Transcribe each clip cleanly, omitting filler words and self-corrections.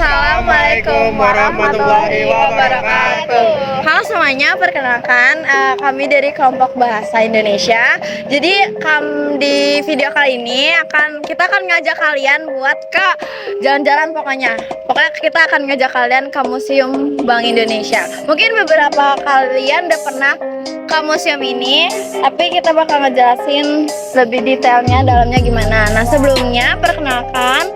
Assalamualaikum warahmatullahi wabarakatuh. Halo semuanya, perkenalkan kami dari kelompok Bahasa Indonesia. Jadi di video kali ini kita akan ngajak kalian buat ke jalan-jalan pokoknya kita akan ngajak kalian ke Museum Bank Indonesia. Mungkin beberapa kalian udah pernah ke museum ini, tapi kita bakal ngejelasin lebih detailnya dalamnya gimana. Nah sebelumnya perkenalkan,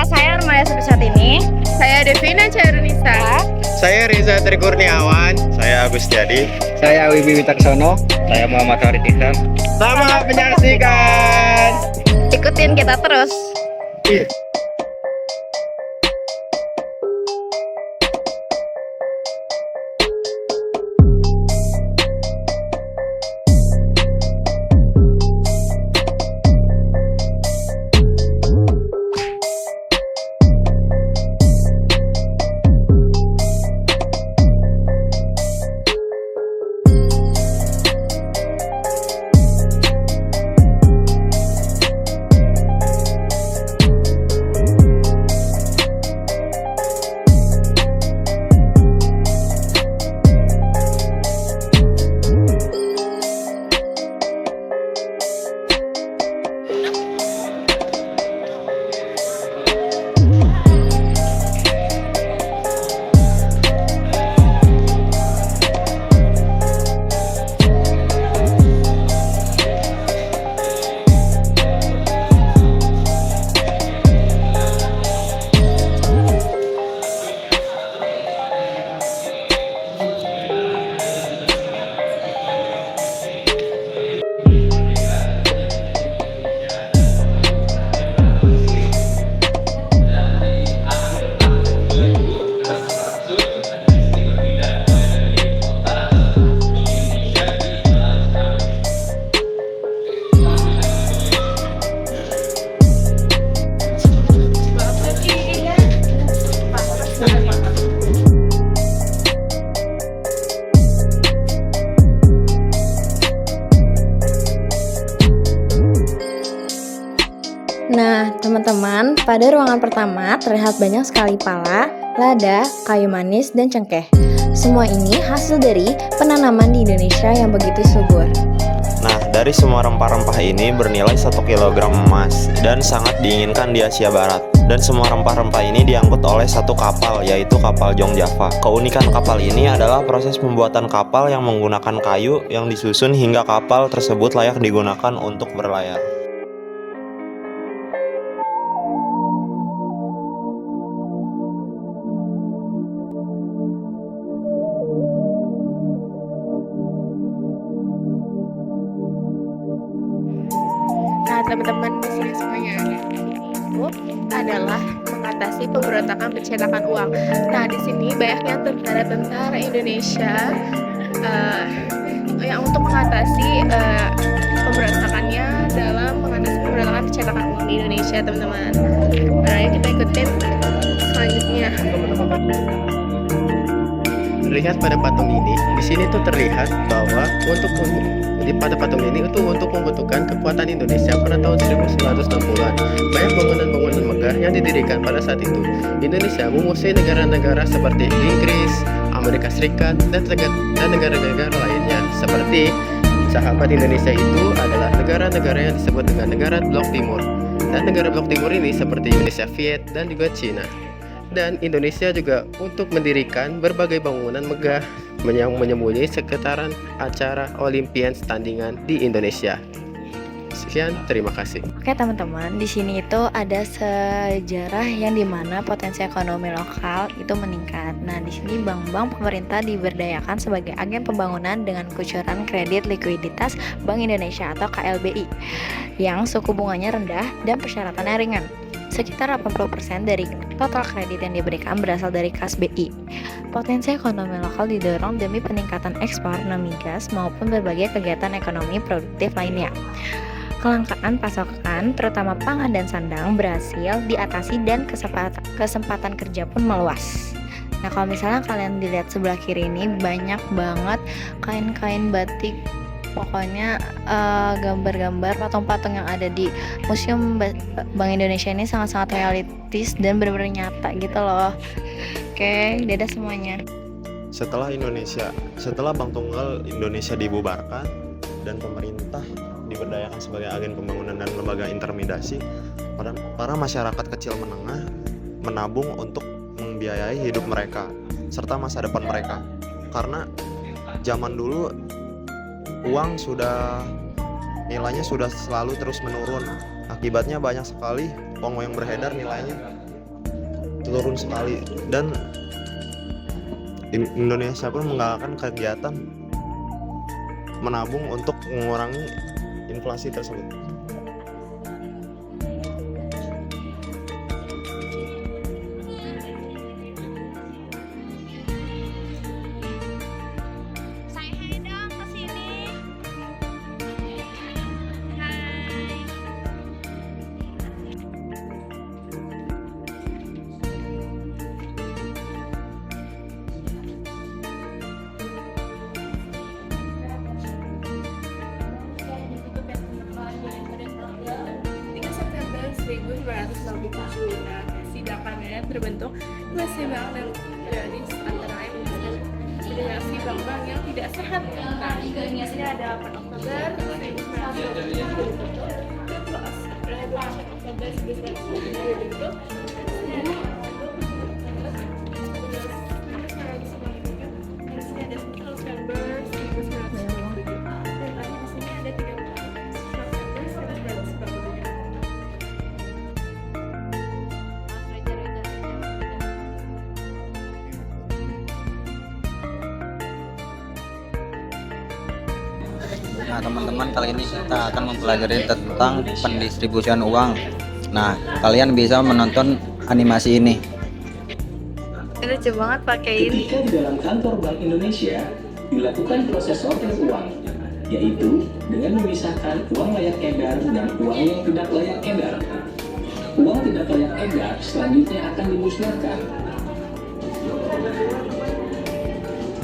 saya Armaya Supisatini. Saya Devina Cairunisa. Saya Riza Trikurniawan. Saya Agustiadi. Saya Wibi Witaksono. Saya Muhammad Farid Ihsan. Selamat menyaksikan. Ikutin kita terus. Nah, teman-teman, pada ruangan pertama terlihat banyak sekali pala, lada, kayu manis, dan cengkeh. Semua ini hasil dari penanaman di Indonesia yang begitu subur. Nah, dari semua rempah-rempah ini bernilai 1 kg emas dan sangat diinginkan di Asia Barat. Dan semua rempah-rempah ini diangkut oleh satu kapal, yaitu kapal Jong Java. Keunikan kapal ini adalah proses pembuatan kapal yang menggunakan kayu yang disusun hingga kapal tersebut layak digunakan untuk berlayar. Nah, teman-teman di sini semuanya itu adalah mengatasi pemberontakan pencetakan uang. Nah, di sini banyaknya tentara-tentara Indonesia yang untuk mengatasi pemberontakannya dalam mengatasi pemberontakan pencetakan uang di Indonesia, teman-teman. Nah, yuk kita ikutin selanjutnya. Terlihat pada patung ini, di sini tuh terlihat bahwa pada patung ini itu untuk membentukkan kekuatan Indonesia pada tahun 1960-an. Banyak bangunan-bangunan megah yang didirikan pada saat itu. Indonesia memusuhi negara-negara seperti Inggris, Amerika Serikat, dan negara-negara lainnya. Seperti sahabat Indonesia itu adalah negara-negara yang disebut dengan negara Blok Timur. Dan negara Blok Timur ini seperti Uni Soviet dan juga Cina. Dan Indonesia juga untuk mendirikan berbagai bangunan megah yang menyembunyi sekitaran acara Olimpian tandingan di Indonesia. Sekian, terima kasih. Oke teman-teman, di sini itu ada sejarah yang dimana potensi ekonomi lokal itu meningkat. Nah, di sini bank-bank pemerintah diberdayakan sebagai agen pembangunan dengan kucuran kredit likuiditas Bank Indonesia atau KLBI yang suku bunganya rendah dan persyaratannya ringan. Sekitar 80% dari total kredit yang diberikan berasal dari kas BI. Potensi ekonomi lokal didorong demi peningkatan ekspor non-migas maupun berbagai kegiatan ekonomi produktif lainnya. Kelangkaan pasokan, terutama pangan dan sandang, berhasil diatasi dan kesempatan kerja pun meluas. Nah, kalau misalnya kalian dilihat sebelah kiri ini banyak banget kain-kain batik Pokoknya gambar-gambar patung-patung yang ada di Museum Bank Indonesia ini sangat-sangat realistis dan benar-benar nyata gitu loh. Oke, dadah semuanya. Setelah Bank Tunggal Indonesia dibubarkan dan pemerintah diberdayakan sebagai agen pembangunan dan lembaga intermediasi, para masyarakat kecil menengah menabung untuk membiayai hidup mereka serta masa depan mereka. Karena zaman dulu uang nilainya sudah selalu terus menurun. Akibatnya banyak sekali uang yang beredar nilainya turun sekali, dan Indonesia pun menggalakkan kegiatan menabung untuk mengurangi inflasi tersebut. Nah, sidakannya terbentuk masih bank dan gadis antara federasi bank-bank yang tidak sehat. Nah, ini ada 8 Oktober Nah teman-teman, kali ini kita akan mempelajari tentang pendistribusian uang. Nah kalian bisa menonton animasi ini. Lucu banget pakai ini. Ketika di dalam kantor Bank Indonesia dilakukan proses sortir uang, yaitu dengan memisahkan uang layak edar dan uang yang tidak layak edar. Uang tidak layak edar selanjutnya akan dimusnahkan.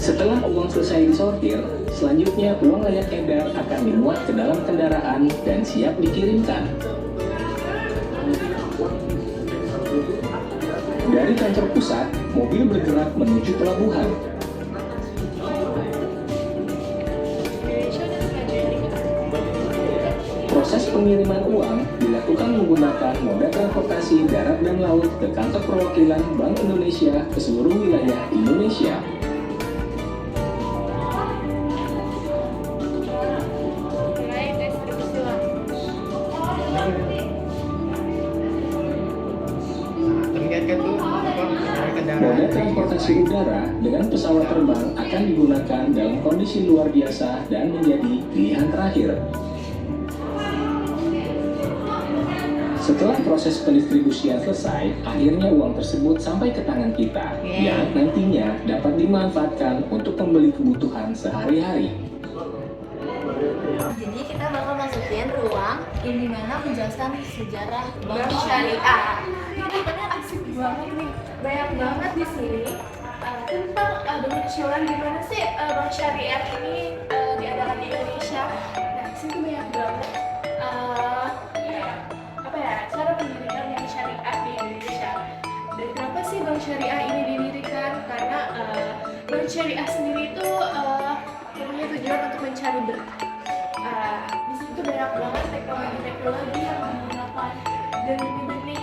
Setelah uang selesai disortir, selanjutnya uang layak edar akan dimuat ke dalam kendaraan dan siap dikirimkan. Dari kantor pusat, mobil bergerak menuju pelabuhan. Proses pengiriman uang dilakukan menggunakan moda transportasi darat dan laut ke kantor perwakilan Bank Indonesia ke seluruh wilayah Indonesia. Moda transportasi udara dengan pesawat terbang akan digunakan dalam kondisi luar biasa dan menjadi pilihan terakhir. Setelah proses pendistribusian selesai, akhirnya uang tersebut sampai ke tangan kita, yang nantinya dapat dimanfaatkan untuk membeli kebutuhan sehari-hari. Jadi kita bakal masukin ruang yang dimana menjelaskan sejarah Bank Syariah. Ini kan asik banget nih, banyak banget di sini tentang bermunculan gimana sih Bank Syariah ini diadakan di Indonesia. Nah, di sini banyak banget cara pendirikan Bank Syariah di Indonesia. Dan kenapa sih Bank Syariah ini didirikan? Karena Bank Syariah sendiri itu punya tujuan untuk mencari berkah. Di situ banyak banget teknologi yang menggunakan dan benih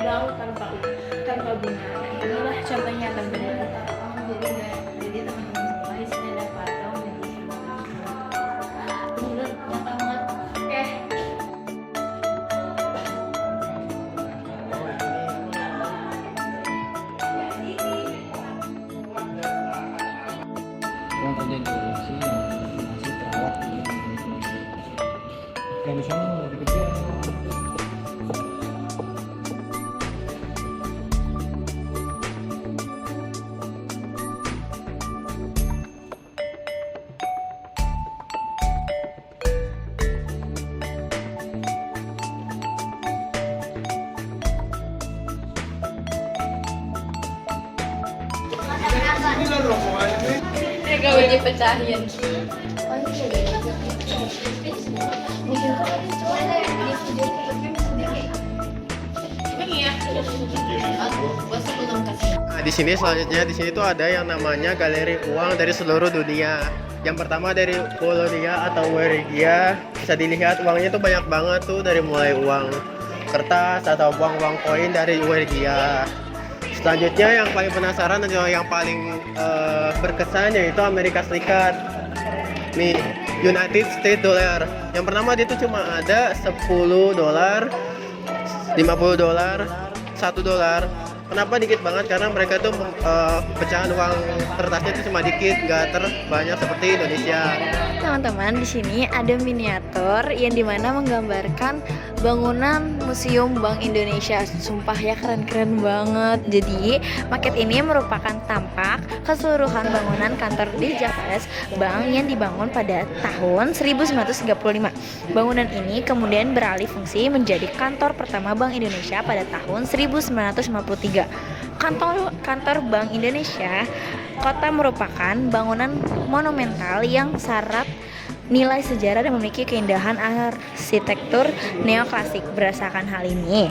bank tanpa bunga. Nah, inilah contohnya teman-teman. Jadi teman-teman semua di sini ada patung dan di sini menurut nyata banget. Oke. Yang kerja di produksi masih perawat yang di sana lebih kecil. Gak boleh dipecahin. Emang iya? Nah, di sini selanjutnya di sini tuh ada yang namanya galeri uang dari seluruh dunia. Yang pertama dari Polonia atau Wallachia. Bisa dilihat uangnya tuh banyak banget tuh, dari mulai uang kertas atau uang koin dari Wallachia. Selanjutnya yang paling penasaran dan yang paling berkesan yaitu Amerika Serikat. Nih, United States Dollar. Yang pertama dia tuh cuma ada $10, $50, $1. Kenapa dikit banget? Karena mereka tuh pecahan uang kertasnya itu cuma dikit, nggak terbanyak seperti Indonesia. Teman-teman, di sini ada miniatur yang dimana menggambarkan bangunan Museum Bank Indonesia. Sumpah ya, keren-keren banget. Jadi maket ini merupakan tampak keseluruhan bangunan kantor di Javares Bank yang dibangun pada tahun 1935. Bangunan ini kemudian beralih fungsi menjadi kantor pertama Bank Indonesia pada tahun 1953. Kantor Bank Indonesia Kota merupakan bangunan monumental yang syarat nilai sejarah dan memiliki keindahan arsitektur neoklasik. Berdasarkan hal ini,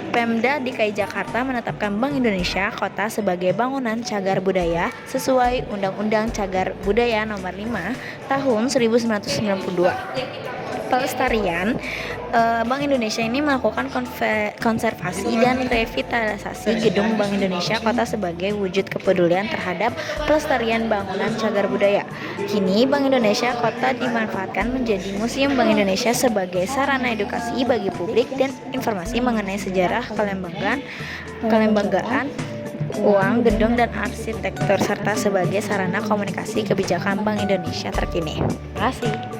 Pemda DKI Jakarta menetapkan Bank Indonesia Kota sebagai bangunan cagar budaya sesuai Undang-Undang Cagar Budaya Nomor 5 Tahun 1992. Pelestarian, Bank Indonesia ini melakukan konservasi dan revitalisasi gedung Bank Indonesia Kota sebagai wujud kepedulian terhadap pelestarian bangunan cagar budaya. Kini Bank Indonesia Kota dimanfaatkan menjadi Museum Bank Indonesia sebagai sarana edukasi bagi publik dan informasi mengenai sejarah kelembagaan uang, gedung, dan arsitektur serta sebagai sarana komunikasi kebijakan Bank Indonesia terkini. Terima kasih.